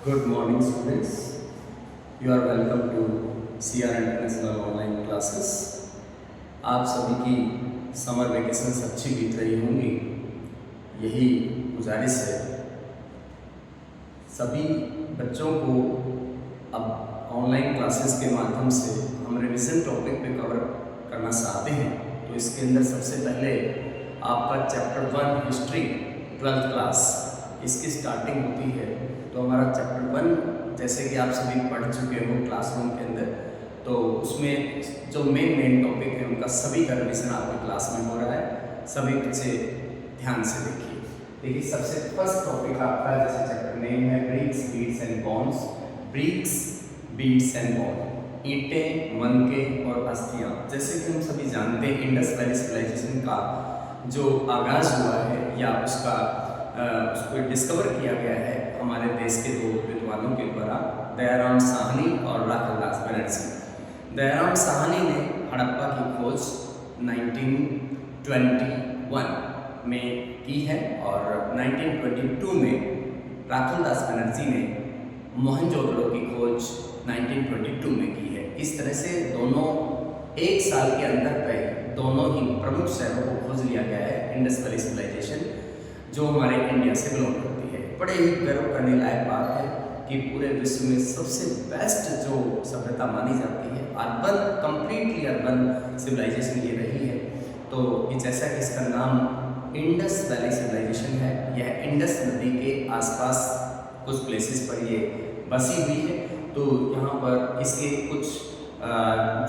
Good morning, students. You are welcome to CR International Online Classes. आप सभी की summer vacations अच्छी बीत रही होंगी, यही गुजारिश है। सभी बच्चों को अब ऑनलाइन क्लासेस के माध्यम से हम रिवीजन टॉपिक पे कवर करना चाहते हैं। तो इसके अंदर सबसे पहले आपका चैप्टर 1 हिस्ट्री 12th क्लास इसकी स्टार्टिंग होती है। तो हमारा चैप्टर 1 जैसे कि आप सभी पढ़ चुके हो क्लासरूम के अंदर, तो उसमें जो मेन टॉपिक है उनका सभी का रिवीजन आपकी क्लास में हो रहा है। सभी बच्चे ध्यान से देखिए सबसे फर्स्ट टॉपिक आपका जैसे चैप्टर नेम है bricks beads and bonds. Bricks beads and bond, ईंटें, मनके और अस्थियां। जैसे कि हम सभी जानते हैं इंडस वैली सिविलाइजेशन का जो आगाज हुआ है या उसको डिस्कवर किया गया है हमारे देश के दो विद्वानों के द्वारा, दयाराम साहनी और राखलदास बनर्जी। दयाराम साहनी ने हड़प्पा की खोज 1921 में की है और 1922 में राखलदास बनर्जी ने मोहनजोदड़ो की खोज 1922 में की है। इस तरह से दोनों एक साल के अंदर पे दोनों ही प्रमुख शहरों को खोज लिया गया है। इंडस वैली सिविलाइजेशन जो हमारे इंडिया से बिलोंग करती है। बड़े ही गर्व करने लायक बात है कि पूरे विश्व में सबसे बेस्ट जो सभ्यता मानी जाती है अर्बन, कंप्लीटली अर्बन सिविलाइजेशन ये रही है। तो जैसा कि इसका नाम इंडस वैली सिविलाइजेशन है, यह इंडस नदी के आसपास कुछ प्लेसेस पर ये बसी हुई है। तो यहाँ पर इसके कुछ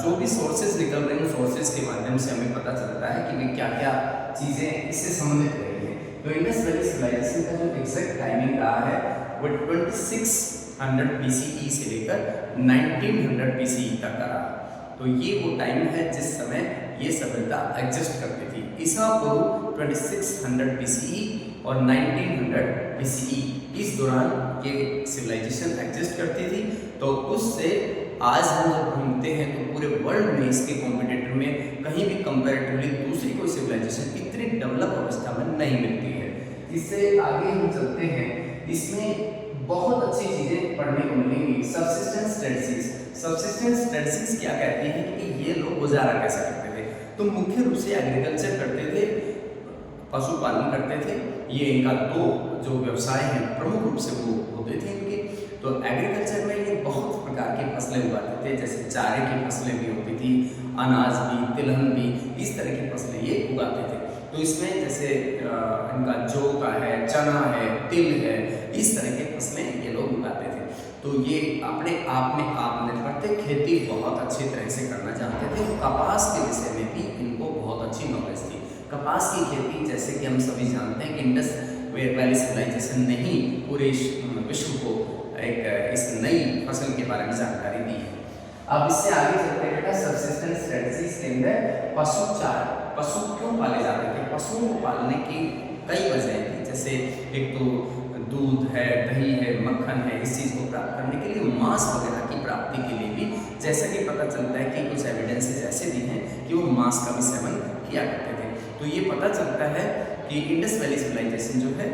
जो भी सोर्सेज निकल रहे हैं सोर्सेज के माध्यम से हमें पता चलता है कि वे क्या क्या चीज़ें इससे संबंधित रही है। तो इंडस वैली सिविलाइजेशन का जो एग्जैक्ट टाइमिंग रहा है वो 2600 BCE से लेकर 1900 BCE तक का रहा। तो ये वो टाइम है जिस समय ये सभ्यता एग्जिस्ट करती थी। ईसा पूर्व 2600 BCE और 1900 BCE इस दौरान ये सिविलाइजेशन एग्जिस्ट करती थी। तो उससे आज हम जब घूमते हैं तो पूरे वर्ल्ड में इसके कॉम्पिटिटर में कहीं भी कंपैरेटिवली दूसरी कोई सिविलाइजेशन इतनी डेवलप अवस्था में नहीं मिलती है। इससे आगे हम चलते हैं, इसमें बहुत अच्छी चीज़ें पढ़ने को मिलेंगी। Subsistence strategies. सबसिस्टेंस स्ट्रेटजीज क्या कहती हैं कि ये लोग गुजारा कैसे करते थे। तो मुख्य रूप से एग्रीकल्चर करते थे, पशुपालन करते थे। ये इनका दो जो व्यवसाय हैं प्रमुख रूप से वो होते थे इनके। तो एग्रीकल्चर में ये बहुत प्रकार की फसलें उगाते थे, जैसे चारे की फसलें भी होती थी, अनाज भी, तिलहन भी, इस तरह की फसलें ये उगाते थे। तो इसमें जैसे इनका जौ का है, चना है, तिल है, इस तरह की फसलें ये लोग उगाते थे। तो ये अपने आप में आत्मनिर्भर थे, खेती बहुत अच्छी तरह से करना जानते थे। कपास के विषय में भी इनको बहुत अच्छी नॉलेज थी। कपास की खेती जैसे कि हम सभी जानते हैं कि इंडस वैली सिविलाइजेशन ने ही पूरे विश्व को एक इस नई फसल के बारे में जानकारी दी है। अब इससे आगे चलते हैं बेटा सबसिस्टेंस स्ट्रेटजीज के अंदर पशु क्यों पाले जाते थे। पशुओं को पालने की कई वजह थी, जैसे एक तो दूध है, दही है, मक्खन है, इस चीज़ को प्राप्त करने के लिए, मांस वगैरह की प्राप्ति के लिए भी, जैसा कि पता चलता है कि कुछ एविडेंसेस ऐसे भी हैं कि वो मांस का भी सेवन किया करते थे। तो ये पता चलता है कि इंडस वैली सिविलाइजेशन जो है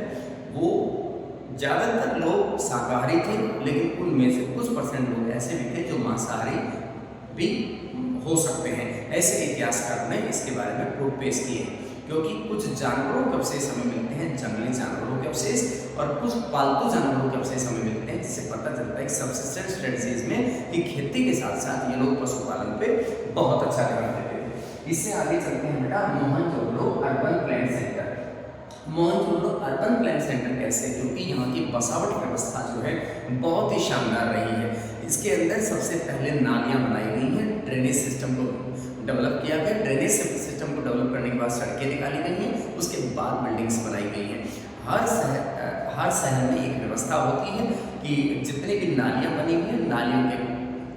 वो ज़्यादातर लोग शाकाहारी थे, लेकिन उनमें से कुछ परसेंट लोग ऐसे भी थे जो मांसाहारी भी हो सकते हैं। ऐसे इतिहासकार ने इसके बारे में प्रूफ पेश किए, क्योंकि कुछ जानवरों के अवशेष हमें मिलते हैं, जंगली जानवरों के अवशेष, और कुछ पालतू जानवरों के अवशेष हमें मिलते हैं, जिससे पता चलता है कि सबसिस्टेंस स्ट्रेटजीज में कि खेती के साथ साथ ये लोग पशुपालन पे बहुत अच्छा ध्यान देते थे। इससे आगे चलते हैं बेटा Mohenjodaro urban plan centre. Mohenjodaro urban plan centre कैसे, क्योंकि यहाँ की बसावट व्यवस्था जो है बहुत ही शानदार रही है। इसके अंदर सबसे पहले नालियाँ बनाई गई हैं, ड्रेनेज सिस्टम को डेवलप किया गया। ड्रेनेज सिस्टम को डेवलप करने के बाद सड़कें निकाली गई हैं, उसके बाद बिल्डिंग्स बनाई गई हैं। हर शहर में एक व्यवस्था होती है कि जितनी भी नालियाँ बनी हुई हैं, नालियों के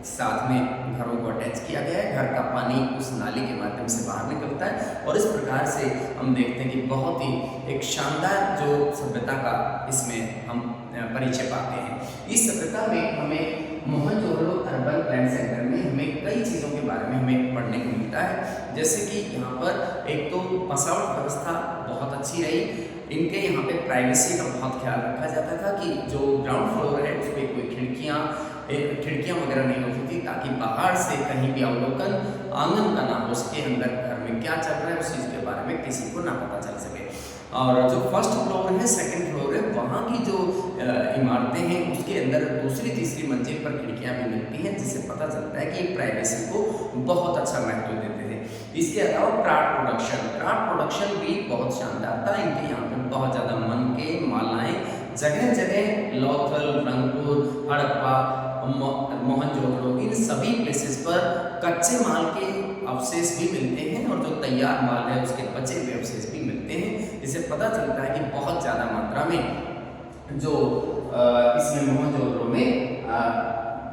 साथ में घरों को अटैच किया गया है। घर का पानी उस नाली के माध्यम से बाहर निकलता है और इस प्रकार से हम देखते हैं कि बहुत ही एक शानदार जो सभ्यता का इसमें हम परिचय पाते हैं। इस सभ्यता में हमें मोहनजोदड़ो अर्बन प्लान सेंटर में हमें कई चीज़ों के बारे में हमें पढ़ने को मिलता है। जैसे कि यहाँ पर एक तो पासआउट व्यवस्था बहुत अच्छी रही। इनके यहाँ पे प्राइवेसी का बहुत ख्याल रखा जाता था कि जो ग्राउंड फ्लोर है उस पर कोई खिड़कियाँ वगैरह नहीं होती थी, ताकि बाहर से कहीं भी अवलोकन आंगन का ना हो सके, अंदर घर में क्या चल रहा है उस चीज़ के बारे में किसी को ना पता चल सके। और जो फर्स्ट फ्लोर है, सेकंड फ्लोर है, वहाँ की जो इमारतें हैं उसके अंदर दूसरी तीसरी मंजिल पर खिड़कियाँ भी मिलती हैं, जिससे पता चलता है कि प्राइवेसी को बहुत अच्छा महत्व देते थे। इसके अलावा क्राफ्ट प्रोडक्शन भी बहुत शानदार था। इनके यहाँ पे बहुत ज़्यादा मन के मालाएँ जगह जगह लोथल, रंगपुर, हड़प्पा, मोहनजोदड़ो, इन सभी प्लेसेस पर कच्चे माल के अवशेष भी मिलते हैं और जो तैयार माल है उसके बचे हुए अवशेष भी मिलते हैं। इससे पता चलता है कि बहुत ज़्यादा मात्रा में जो इसमें मोहनजोदड़ो में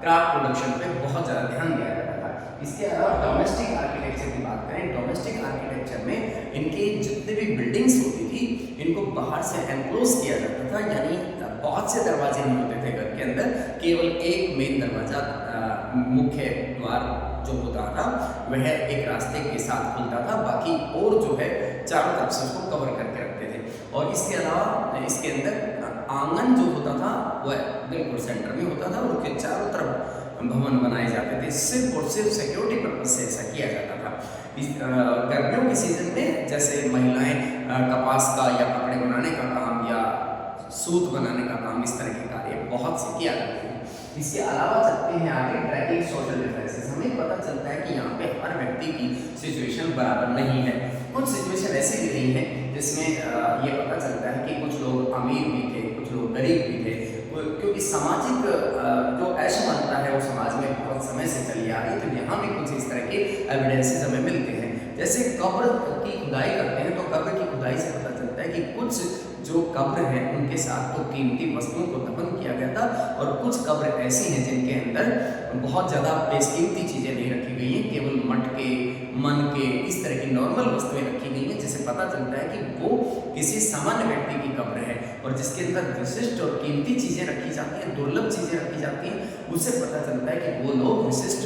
क्राफ्ट प्रोडक्शन पे बहुत ज़्यादा ध्यान दिया जाता था। इसके अलावा डोमेस्टिक आर्किटेक्चर की बात करें, डोमेस्टिक आर्किटेक्चर में इनकी जितनी भी बिल्डिंग्स होती थी इनको बाहर से एनक्लोज किया जाता था, यानी बहुत से दरवाजे नहीं होते थे घर के अंदर, केवल एक मेन दरवाजा मुख्य द्वार जो होता था वह एक रास्ते के साथ खुलता था, बाकी और जो है चारों तरफ से उसको कवर करके रखते थे। और इसके अलावा इसके अंदर आंगन जो होता था वह बिल्कुल सेंटर में होता था और उसके चारों तरफ भवन बनाए जाते थे। सिर्फ और सिर्फ सिक्योरिटी पर्पज से ऐसा किया जाता था। इस गर्मियों के सीजन में जैसे महिलाएं कपास का या कपड़े बनाने का काम या सूत बनाने का काम, इस तरह के कार्य बहुत से किया करते हैं। इसके अलावा चलते हैं आगे ट्रैकिंग सोशल डिफरेंसेस। हमें पता चलता है कि यहाँ पे हर व्यक्ति की सिचुएशन बराबर नहीं है। कुछ सिचुएशन ऐसी भी रही है जिसमें ये पता चलता है कि कुछ लोग अमीर भी थे, कुछ लोग गरीब भी थे, क्योंकि सामाजिक जो असमानता है वो समाज में बहुत समय से चली आ रही है। तो यहाँ भी कुछ इस तरह के एविडेंसेस हमें मिलते हैं। जैसे कब्र की खुदाई करते हैं तो कब्र की खुदाई से पता चलता है कि कुछ जो कब्र हैं उनके साथ तो कीमती वस्तुओं को दफन किया गया था और कुछ कब्र ऐसी हैं जिनके अंदर बहुत ज़्यादा बेशकीमती चीज़ें नहीं रखी गई हैं, केवल मटके, मन के, इस तरह की नॉर्मल वस्तुएं रखी गई हैं, जिससे पता चलता है कि वो किसी सामान्य व्यक्ति की कब्र है। और जिसके अंदर विशिष्ट और कीमती चीज़ें रखी जाती हैं, दुर्लभ चीज़ें रखी जाती हैं, उससे पता चलता है कि वो लोग विशिष्ट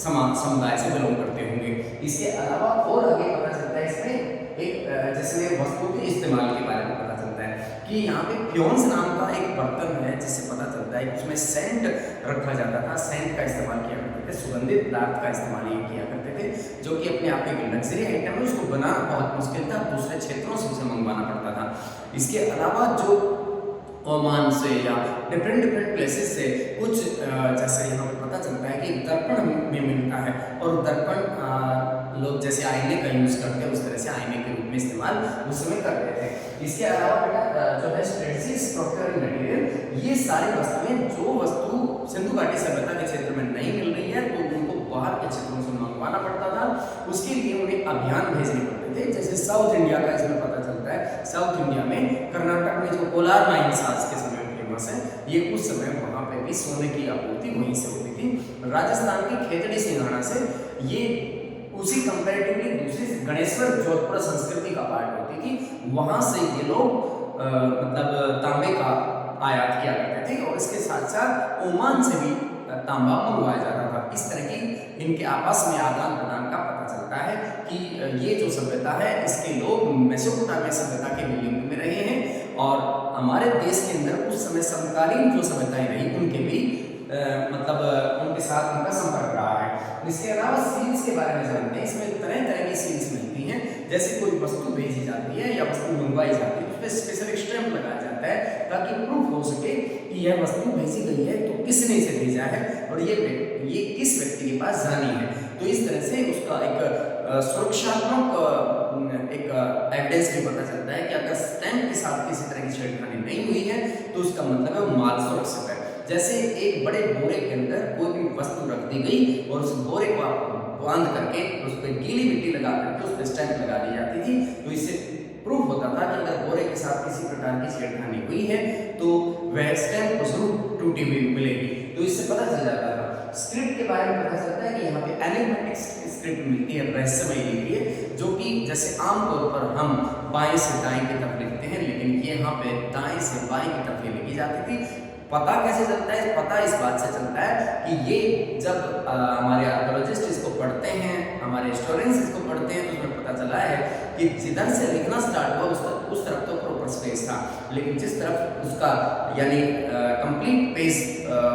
समुदाय से बिलोंग करते होंगे। इसके अलावा और आगे पता चलता है इसमें एक जिसमें वस्तुओं के इस्तेमाल के बारे में पता चलता है कि यहाँ पे फ्योन्स नाम का एक बर्तन है, जिससे पता चलता है कि उसमें सेंट रखा जाता था, सेंट का इस्तेमाल किया करते थे, सुगंधित पदार्थ का इस्तेमाल ये किया करते थे, जो कि अपने आप में एक लग्जरी आइटम है। उसको बनाना बहुत मुश्किल था, दूसरे क्षेत्रों से उसे मंगवाना पड़ता था। इसके अलावा जो ओमान से या डिफरेंट प्लेसेस से कुछ जैसे यहाँ पे पता चलता है कि दर्पण में मिलता है और दर्पण लोग जैसे आईने का यूज़ करते हैं उस तरह से आईने के रूप में इस्तेमाल उस समय करते थे। इसके अलावा बेटा जो है स्ट्रेटजिक प्रोक्योरिंग मटेरियल, ये सारी वस्तुएं जो वस्तु सिंधु घाटी सभ्यता के क्षेत्र में नहीं मिल रही है तो उनको बाहर के क्षेत्रों से मंगवाना पड़ता था। उसके लिए उन्हें अभियान भेजने पड़ते थे। जैसे साउथ इंडिया का इसमें पता चलता है, साउथ इंडिया में कर्नाटक में जो कोलार माइंस आज के समय में फेमस है, ये उस समय वहाँ पे भी सोने की आपूर्ति वहीं से होती थी। राजस्थान की खेतड़ी सिंघाड़ा से ये उसी कंपैरेटिवली दूसरी गणेश्वर जोधपुर संस्कृति का पार्ट होती थी, वहाँ से ये लोग मतलब तांबे का आयात किया करते थे और इसके साथ साथ ओमान से भी तांबा मंगवाया जाता था। इस तरह की इनके आपस में आदान प्रदान का पता चलता है कि ये जो सभ्यता है इसके लोग मेसोपोटामिया सभ्यता के लिंक में रहे हैं और हमारे देश के अंदर उस समय समकालीन जो सभ्यताएं रही उनके भी मतलब उनके साथ उनका संपर्क रहा है। इसके अलावा सील्स के बारे में जानते हैं। इसमें तरह तरह की सील्स मिलती हैं। जैसे कोई वस्तु भेजी जाती है या वस्तु मंगवाई जाती है उस पर स्पेशल स्टैंप लगाया जाता है ताकि प्रूफ हो सके कि यह वस्तु भेजी गई है तो किसने इसे भेजा है और ये किस व्यक्ति के पास जानी है। तो इस तरह से उसका एक सुरक्षात्मक एक एविडेंस भी पता चलता है कि अगर स्टैंप के साथ किसी तरह की छेड़खानी नहीं हुई है तो उसका मतलब है वो माल सुरक्षित है। जैसे एक बड़े बोरे के अंदर कोई भी वस्तु रख दी गई और उस बोरे को बांध करके उस पर गीली मिट्टी लगा करके उस पर स्टैंप लगा दी जाती थी, तो इससे प्रूफ होता था कि अगर बोरे के साथ किसी प्रकार की छेड़खानी हुई है तो वह स्टैंप को जरूर टूटी हुई मिलेगी। तो इससे पता चल जाता था। स्क्रिप्ट के बारे में पता चलता है कि यहाँ पे एनिग्मेटिक स्क्रिप्ट मिलती है, रहस्यमय लिपि है, जो कि जैसे आमतौर पर हम बाएं से दाएं की तरफ लिखते हैं, लेकिन ये यहाँ पे दाएं से बाएं की तरफ लिखी जाती थी पता कैसे चलता है? पता इस बात से चलता है कि ये जब हमारे आर्कियोलॉजिस्ट इसको पढ़ते हैं, हमारे हिस्टोरियंस इसको पढ़ते हैं, तो उसमें पता चला है कि जिधर से लिखना स्टार्ट हुआ उस तरफ तो प्रॉपर स्पेस था, लेकिन जिस तरफ उसका यानी कंप्लीट पेज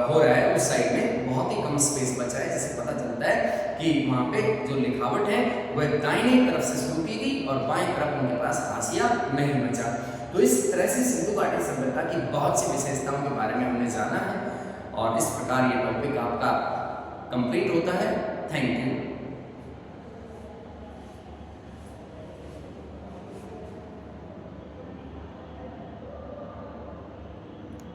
हो रहा है उस साइड में बहुत ही कम स्पेस बचा है, जिससे पता चलता है कि वहाँ पे जो लिखावट है वह दाहिनी तरफ से शुरू की गई और बाएं तरफ उनके पास हाशिया नहीं बचा। तो इस तरह से सिंधु घाटी सभ्यता की बहुत सी विशेषताओं के बारे में हमने जाना है और इस प्रकार ये टॉपिक आपका कंप्लीट होता है। Thank you.